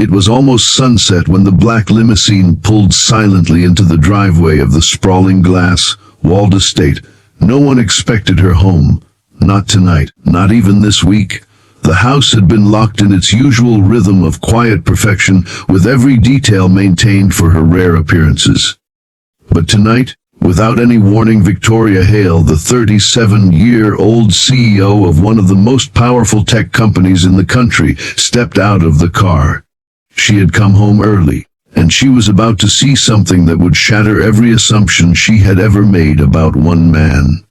It was almost sunset when the black limousine pulled silently into the driveway of the sprawling glass-walled estate. No one expected her home. Not tonight, not even this week. The house had been locked in its usual rhythm of quiet perfection, with every detail maintained for her rare appearances. But tonight, without any warning, Victoria Hale, the 37-year-old CEO of one of the most powerful tech companies in the country, stepped out of the car. She had come home early, and she was about to see something that would shatter every assumption she had ever made about one man.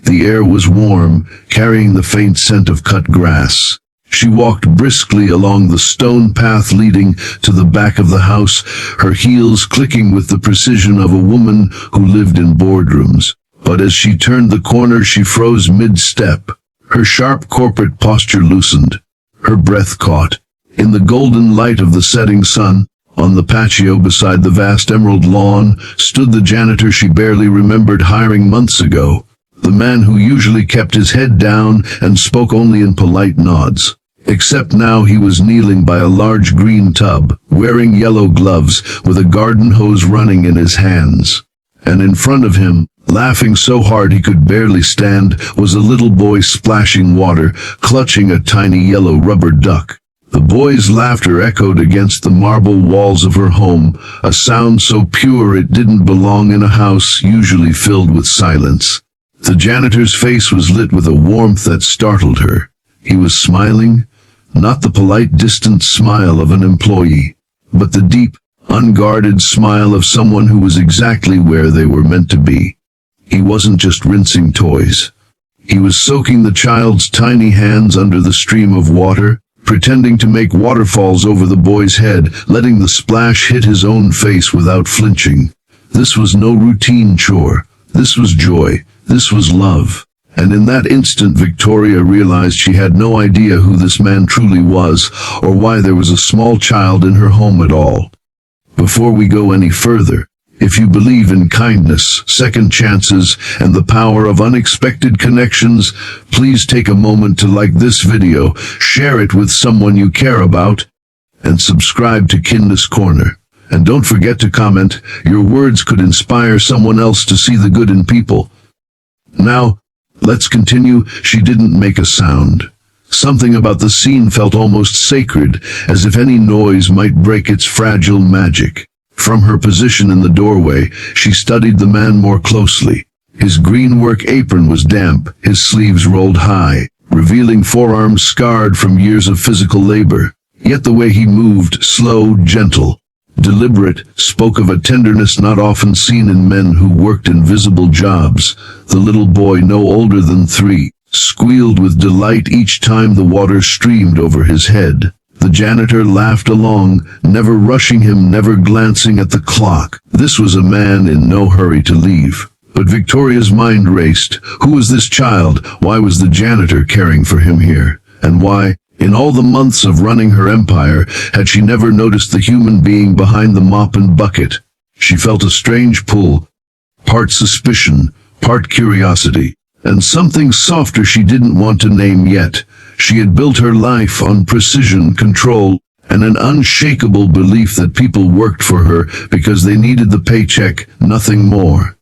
The air was warm, carrying the faint scent of cut grass. She walked briskly along the stone path leading to the back of the house, her heels clicking with the precision of a woman who lived in boardrooms. But as she turned the corner, she froze mid-step. Her sharp corporate posture loosened. Her breath caught. In the golden light of the setting sun, on the patio beside the vast emerald lawn, stood the janitor she barely remembered hiring months ago. The man who usually kept his head down and spoke only in polite nods. Except now he was kneeling by a large green tub, wearing yellow gloves, with a garden hose running in his hands. And in front of him, laughing so hard he could barely stand, was a little boy splashing water, clutching a tiny yellow rubber duck. The boy's laughter echoed against the marble walls of her home, a sound so pure it didn't belong in a house usually filled with silence. The janitor's face was lit with a warmth that startled her. He was smiling, not the polite, distant smile of an employee, but the deep, unguarded smile of someone who was exactly where they were meant to be. He wasn't just rinsing toys. He was soaking the child's tiny hands under the stream of water, pretending to make waterfalls over the boy's head, letting the splash hit his own face without flinching. This was no routine chore. This was joy. This was love. And in that instant, Victoria realized she had no idea who this man truly was, or why there was a small child in her home at all. Before we go any further, if you believe in kindness, second chances, and the power of unexpected connections, please take a moment to like this video, share it with someone you care about, and subscribe to Kindness Corner. And don't forget to comment. Your words could inspire someone else to see the good in people. Now, let's continue. She didn't make a sound. Something about the scene felt almost sacred, as if any noise might break its fragile magic. From her position in the doorway, she studied the man more closely. His green work apron was damp, his sleeves rolled high, revealing forearms scarred from years of physical labor. Yet the way he moved, slow, gentle, deliberate, spoke of a tenderness not often seen in men who worked invisible jobs. The little boy, no older than 3, squealed with delight each time the water streamed over his head. The janitor laughed along, never rushing him, never glancing at the clock. This was a man in no hurry to leave. But Victoria's mind raced. Who was this child? Why was the janitor caring for him here? And why, in all the months of running her empire, had she never noticed the human being behind the mop and bucket? She felt a strange pull, part suspicion, part curiosity, and something softer she didn't want to name yet. She had built her life on precision, control, and an unshakable belief that people worked for her because they needed the paycheck, nothing more.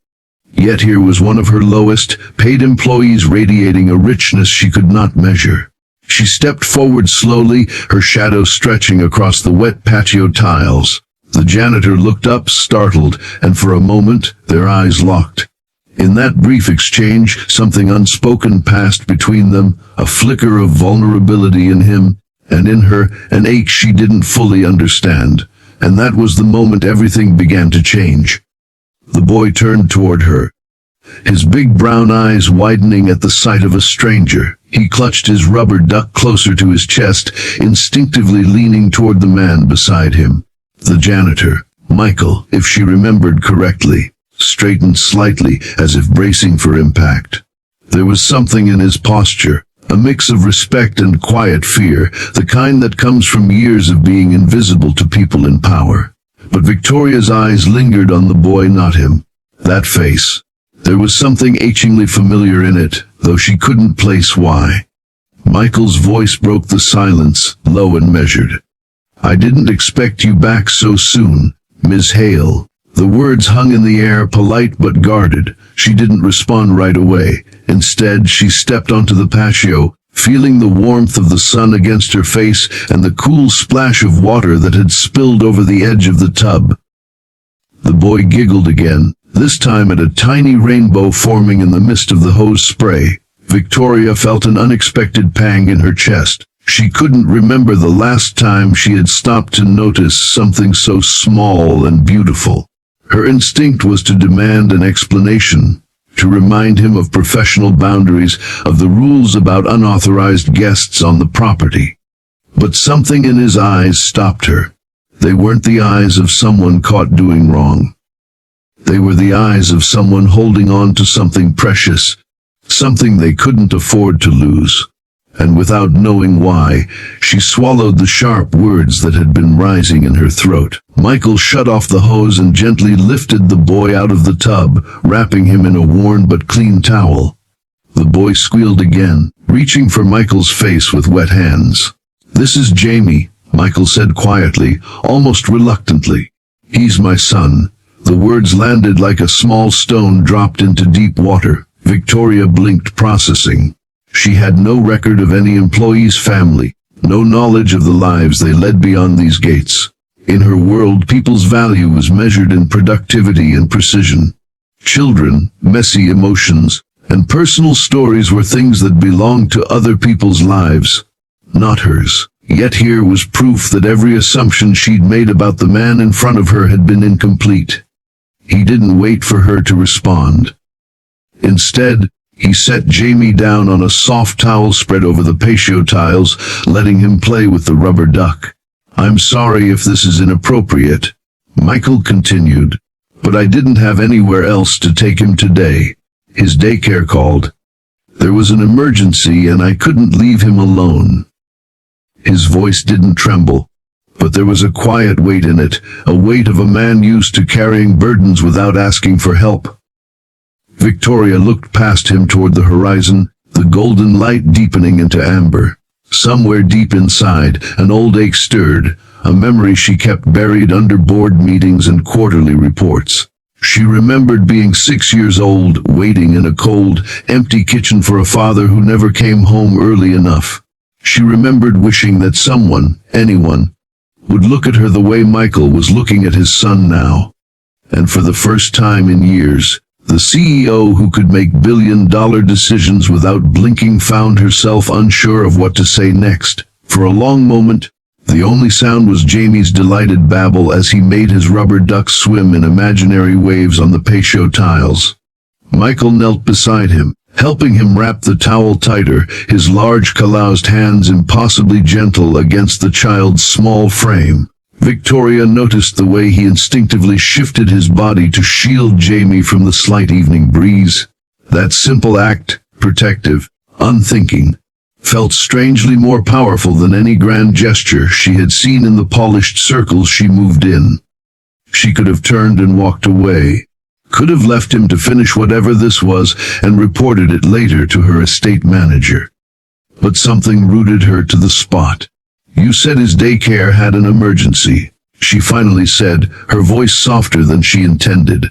Yet here was one of her lowest paid employees radiating a richness she could not measure. She stepped forward slowly, her shadow stretching across the wet patio tiles. The janitor looked up, startled, and for a moment, their eyes locked. In that brief exchange, something unspoken passed between them, a flicker of vulnerability in him, and in her, an ache she didn't fully understand. And that was the moment everything began to change. The boy turned toward her, his big brown eyes widening at the sight of a stranger. He clutched his rubber duck closer to his chest, instinctively leaning toward the man beside him. The janitor, Michael, if she remembered correctly, straightened slightly, as if bracing for impact. There was something in his posture, a mix of respect and quiet fear, the kind that comes from years of being invisible to people in power. But Victoria's eyes lingered on the boy, not him. That face. There was something achingly familiar in it, though she couldn't place why. Michael's voice broke the silence, low and measured. "I didn't expect you back so soon, Miss Hale." The words hung in the air, polite but guarded. She didn't respond right away. Instead, she stepped onto the patio, feeling the warmth of the sun against her face and the cool splash of water that had spilled over the edge of the tub. The boy giggled again, this time at a tiny rainbow forming in the mist of the hose spray. Victoria felt an unexpected pang in her chest. She couldn't remember the last time she had stopped to notice something so small and beautiful. Her instinct was to demand an explanation, to remind him of professional boundaries, of the rules about unauthorized guests on the property. But something in his eyes stopped her. They weren't the eyes of someone caught doing wrong. They were the eyes of someone holding on to something precious, something they couldn't afford to lose. And without knowing why, she swallowed the sharp words that had been rising in her throat. Michael shut off the hose and gently lifted the boy out of the tub, wrapping him in a worn but clean towel. The boy squealed again, reaching for Michael's face with wet hands. "This is Jamie," Michael said quietly, almost reluctantly. "He's my son." The words landed like a small stone dropped into deep water. Victoria blinked, processing. She had no record of any employee's family, no knowledge of the lives they led beyond these gates. In her world, people's value was measured in productivity and precision. Children, messy emotions, and personal stories were things that belonged to other people's lives, not hers. Yet here was proof that every assumption she'd made about the man in front of her had been incomplete. He didn't wait for her to respond. Instead, he set Jamie down on a soft towel spread over the patio tiles, letting him play with the rubber duck. "I'm sorry if this is inappropriate," Michael continued, "but I didn't have anywhere else to take him today. His daycare called. There was an emergency and I couldn't leave him alone." His voice didn't tremble, but there was a quiet weight in it, a weight of a man used to carrying burdens without asking for help. Victoria looked past him toward the horizon, the golden light deepening into amber. Somewhere deep inside, an old ache stirred, a memory she kept buried under board meetings and quarterly reports. She remembered being 6 years old, waiting in a cold, empty kitchen for a father who never came home early enough. She remembered wishing that someone, anyone, would look at her the way Michael was looking at his son now. And for the first time in years, the CEO who could make billion-dollar decisions without blinking found herself unsure of what to say next. For a long moment, the only sound was Jamie's delighted babble as he made his rubber duck swim in imaginary waves on the patio tiles. Michael knelt beside him, helping him wrap the towel tighter, his large calloused hands impossibly gentle against the child's small frame. Victoria noticed the way he instinctively shifted his body to shield Jamie from the slight evening breeze. That simple act, protective, unthinking, felt strangely more powerful than any grand gesture she had seen in the polished circles she moved in. She could have turned and walked away, could have left him to finish whatever this was and reported it later to her estate manager. But something rooted her to the spot. "You said his daycare had an emergency," she finally said, her voice softer than she intended.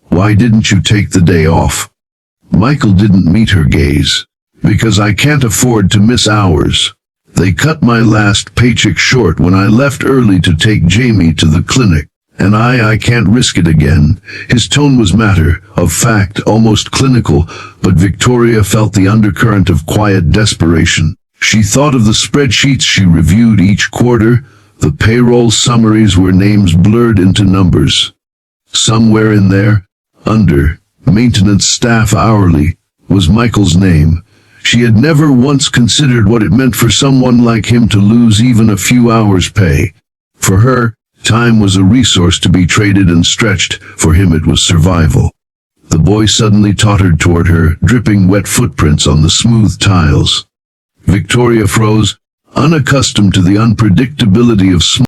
"Why didn't you take the day off?" Michael didn't meet her gaze. "Because I can't afford to miss hours. They cut my last paycheck short when I left early to take Jamie to the clinic, and I can't risk it again." His tone was matter of fact, almost clinical, but Victoria felt the undercurrent of quiet desperation. She thought of the spreadsheets she reviewed each quarter, the payroll summaries where names blurred into numbers. Somewhere in there, under maintenance staff hourly, was Michael's name. She had never once considered what it meant for someone like him to lose even a few hours' pay. For her, time was a resource to be traded and stretched. For him it was survival. The boy suddenly tottered toward her, dripping wet footprints on the smooth tiles. Victoria froze, unaccustomed to the unpredictability of small